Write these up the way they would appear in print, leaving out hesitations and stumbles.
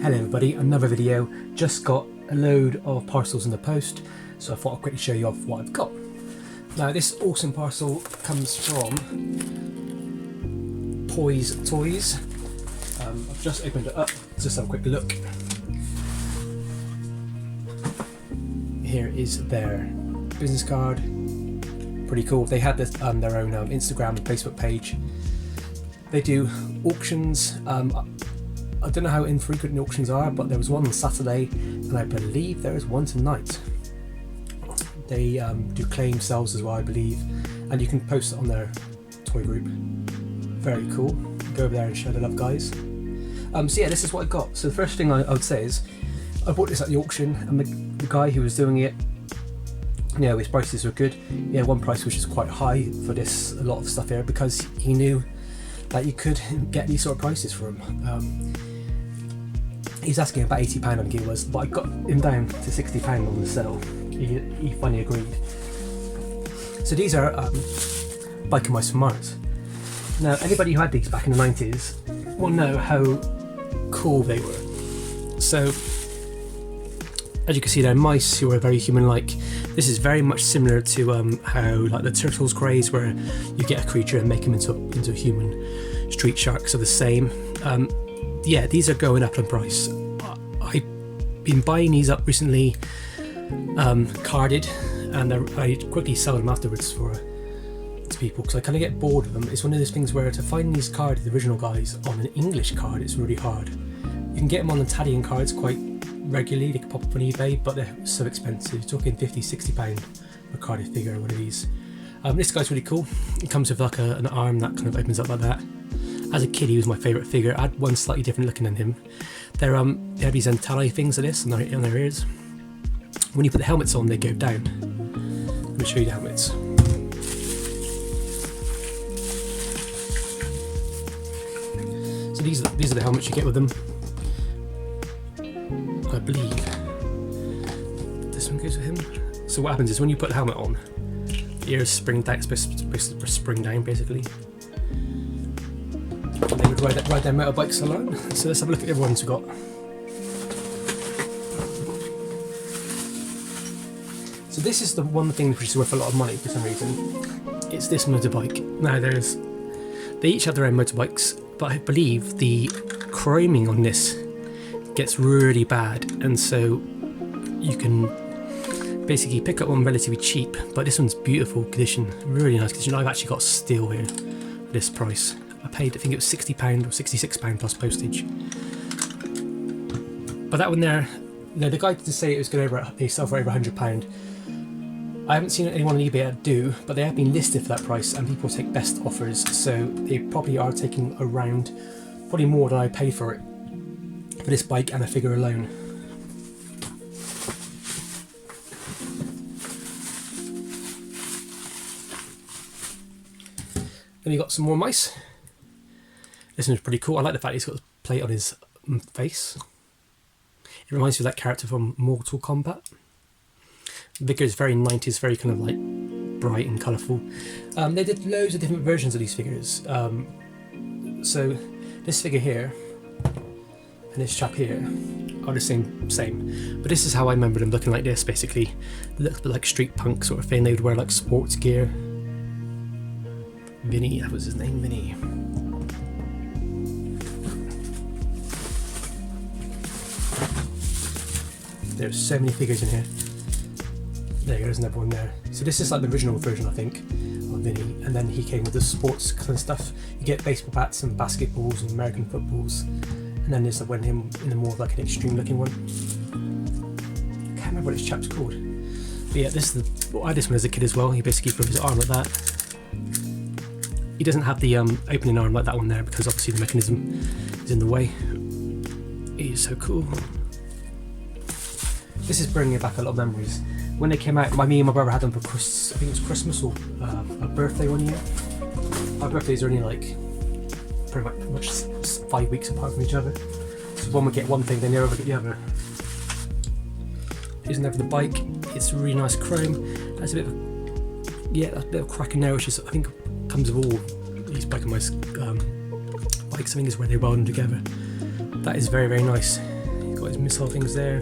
Hello everybody, another video. Just got a load of parcels in the post, so I thought I'd quickly show you off what I've got. Now this awesome parcel comes from Poise Toys. I've just opened it up, just have a quick look. Here is their business card. Pretty cool. They had this, their own Instagram and Facebook page. They do auctions. I don't know how infrequent the auctions are, but there was one on Saturday, and I believe there is one tonight. They do claim sales as well, I believe, and you can post it on their toy group. Very cool. Go over there and share the love, guys. So yeah, this is what I got. So the first thing I would say is, I bought this at the auction, and the guy who was doing it, you know, his prices were good. Yeah, one price which is quite high for this, a lot of stuff here, because he knew that you could get these sort of prices for him. He's asking about £80 I think it was, but I got him down to £60 on the sale. He finally agreed. So these are biker mice from Mars. Now anybody who had these back in the 90s will know how cool they were. So as you can see, they're mice who are very human-like. This is very much similar to how like the Turtles craze, where you get a creature and make him into a human. Street Sharks are the same. Yeah, these are going up in price. I've been buying these up recently, carded, and I quickly sell them afterwards to people because I kind of get bored of them. It's one of those things where to find these carded, the original guys, on an English card, it's really hard. You can get them on the Italian cards quite regularly. They can pop up on eBay, but they're so expensive. You're talking £50–60 for a carded figure, one of these. This guy's really cool. It comes with like an arm that kind of opens up like that. As a kid, he was my favourite figure. I had one slightly different looking than him. They have these antennae things like this on their ears. When you put the helmets on, they go down. Let me show you the helmets. So these are the helmets you get with them. I believe this one goes with him. So what happens is when you put the helmet on, the ears spring down. It's supposed to spring down basically. They would ride their motorbikes alone. So let's have a look at the other ones we've got. So this is the one thing which is worth a lot of money for some reason. It's this motorbike. Now they each have their own motorbikes, but I believe the chroming on this gets really bad, and so you can basically pick up one relatively cheap, but this one's beautiful condition, really nice condition. I've actually got steel here at this price. I paid, I think it was £60 or £66 plus postage. But that one there, you know, the guy did say it was going they sell for over £100. I haven't seen anyone on eBay that do, but they have been listed for that price, and people take best offers, so they probably are taking around, probably more than I paid for it, for this bike and a figure alone. Then we got some more mice. This one's pretty cool. I like the fact he's got a plate on his face. It reminds me of that character from Mortal Kombat. The figure is very 90s, very kind of like bright and colourful. They did loads of different versions of these figures. So this figure here and this chap here are the same. But this is how I remember them looking, like this basically. They look a bit like street punk sort of thing. They would wear like sports gear. Vinny, that was his name, Vinny. There's so many figures in here. There goes another one there. So this is like the original version, I think, of Vinny, and then he came with the sports kind of stuff. You get baseball bats and basketballs and American footballs, and then there's one him in a more of like an extreme looking one. I can't remember what this chap's called. But yeah, this is I had this one as a kid as well. He basically put his arm like that. He doesn't have the opening arm like that one there because obviously the mechanism is in the way. He is so cool. This is bringing back a lot of memories. When they came out, me and my brother had them for Christmas. I think it was Christmas or a birthday one year. Our birthdays are only like pretty much 5 weeks apart from each other. So one would get one thing, then the other would get the other. Here's another the bike. It's really nice chrome. That's a bit of that's a bit of crack in there, which is I think comes with all these biker mice bikes. I think is where they weld them together. That is very, very nice. got his missile things there.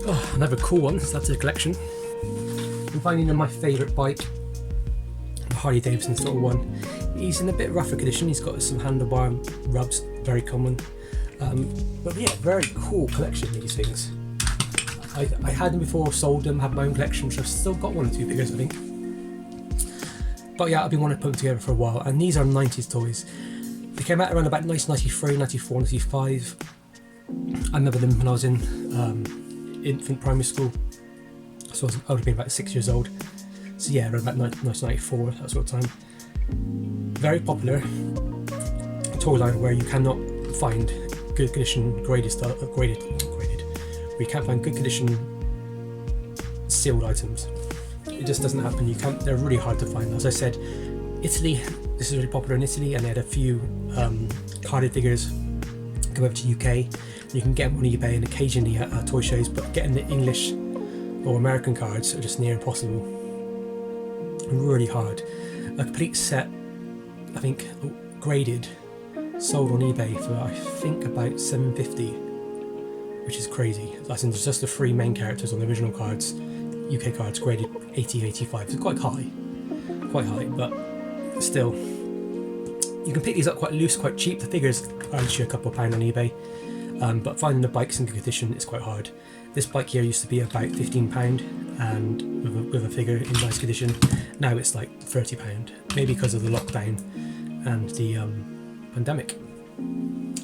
Oh, another cool one, so that's a collection. I'm finding my favourite bike, the Harley Davidson sort of one. He's in a bit rougher condition, he's got some handlebar rubs, very common. But yeah, very cool collection of these things. I had them before, sold them, had my own collection, which I've still got 1 or 2 figures I think. But yeah, I've been wanting to put them together for a while, and these are 90s toys. They came out around about 1993, 94, 95. I remember them when I was in infant primary school, so I would have been about 6 years old. So yeah, around about 1994, that sort of time. Very popular toy line where you cannot find good condition graded, where you can't find good condition sealed items. It just doesn't happen. You can't. They're really hard to find. As I said, Italy. This is really popular in Italy, and they had a few carded figures come over to UK. You can get them on eBay and occasionally at toy shows, but getting the English or American cards are just near impossible. Really hard. A complete set, I think, graded, sold on eBay for I think about $7.50, which is crazy. That's in just the 3 main characters on the original cards. UK cards graded 80, 85. It's quite high, but still. You can pick these up quite loose, quite cheap. The figures are actually a couple of £1 on eBay, but finding the bikes in good condition is quite hard. This bike here used to be about £15 and with a figure in nice condition. Now it's like £30, maybe because of the lockdown and the pandemic.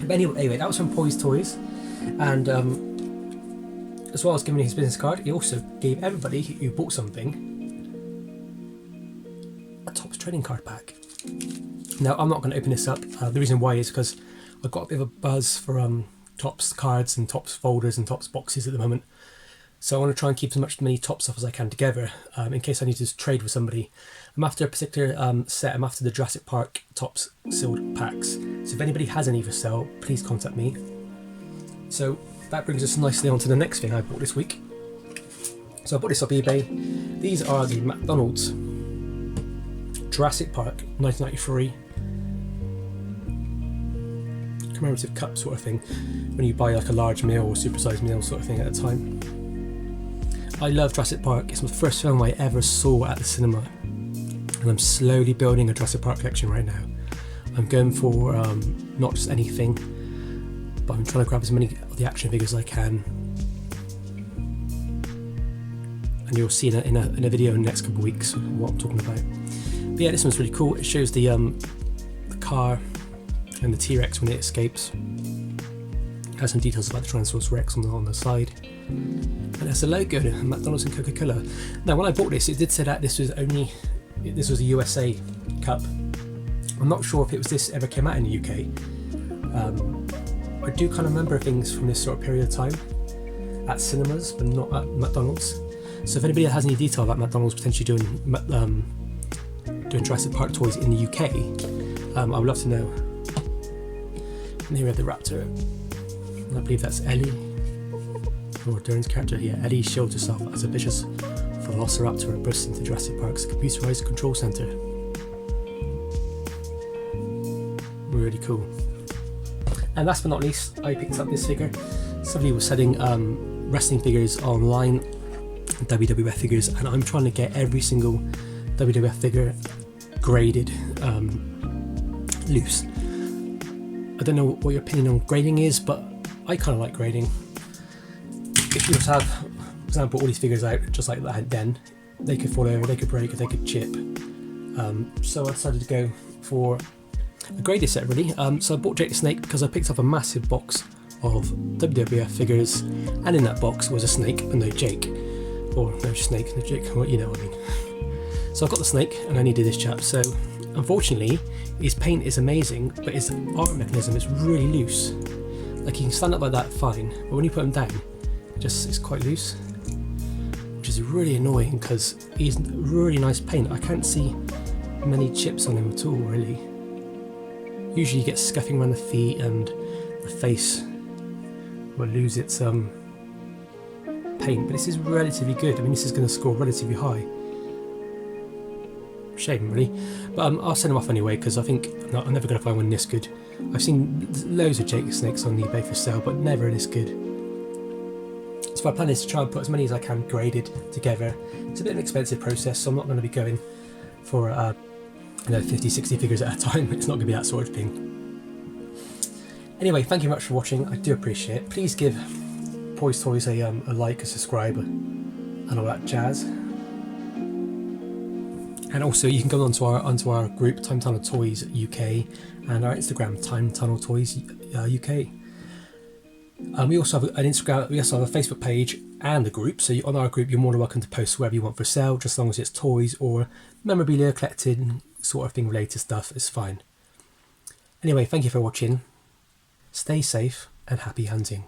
But anyway, that was from Poise Toys, and as well as giving me his business card, he also gave everybody who bought something a Topps trading card pack. Now I'm not going to open this up. The reason why is because I've got a bit of a buzz for Topps cards and Topps folders and Topps boxes at the moment. So I want to try and keep as many Topps stuff as I can together in case I need to trade with somebody. I'm after a particular set. I'm after the Jurassic Park Topps sealed packs. So if anybody has any for sale, please contact me. So that brings us nicely on to the next thing I bought this week. So I bought this off eBay. These are the McDonald's Jurassic Park 1993 commemorative cup sort of thing, when you buy like a large meal or supersized meal sort of thing at a time. I love Jurassic Park. It's the first film I ever saw at the cinema, and I'm slowly building a Jurassic Park collection right now. I'm going for not just anything, but I'm trying to grab as many of the action figures as I can, and you'll see in a video in the next couple of weeks what I'm talking about. But yeah, this one's really cool. It shows the car and the T-Rex when it escapes. It has some details about the Tyrannosaurus Rex on the side, and that's the logo, McDonald's and Coca-Cola. Now when I bought this, it did say that this was a USA cup. I'm not sure if it was this ever came out in the UK. I do kind of remember things from this sort of period of time at cinemas, but not at McDonald's. So if anybody has any detail about McDonald's potentially doing Jurassic Park toys in the UK, I would love to know. And here we have the raptor. I believe that's Ellie, or Dern's character. Yeah, Ellie shows herself as a vicious velociraptor and bursts into Jurassic Park's computerized control center. Really cool. And last but not least, I picked up this figure. Somebody was selling wrestling figures online, WWF figures, and I'm trying to get every single WWF figure graded loose. I don't know what your opinion on grading is, but I kind of like grading. If you just have, for example, all these figures out just like that, then they could fall over, they could break, or they could chip. So I decided to go for a graded set really. So I bought Jake Snake because I picked up a massive box of WWF figures, and in that box was a snake and no Jake, or no snake, no Jake, well, you know what I mean. So I got the snake and I needed this chap. So unfortunately his paint is amazing, but his arm mechanism is really loose. Like he can stand up like that fine, but when you put him down, it's quite loose, which is really annoying because he's really nice paint. I can't see many chips on him at all really. Usually you get scuffing around the feet, and the face will lose its paint, but this is relatively good. I mean, this is going to score relatively high. Shame really, but I'll send them off anyway because I think I'm never going to find one this good. I've seen loads of Jake Snakes on eBay for sale, but never this good. So my plan is to try and put as many as I can graded together. It's a bit of an expensive process, so I'm not going to be going for 50, 60 figures at a time. It's not going to be that sort of thing. Anyway, thank you very much for watching. I do appreciate it. Please give Poise Toys a like, a subscribe, and all that jazz. And also, you can go onto our group, TimeTunnelToysUK, and our Instagram, TimeTunnelToysUK. We also have an Instagram. We also have a Facebook page and a group. So on our group, you're more than welcome to post whatever you want for sale, just as long as it's toys or memorabilia, collected sort of thing related stuff. It's fine. Anyway, thank you for watching. Stay safe and happy hunting.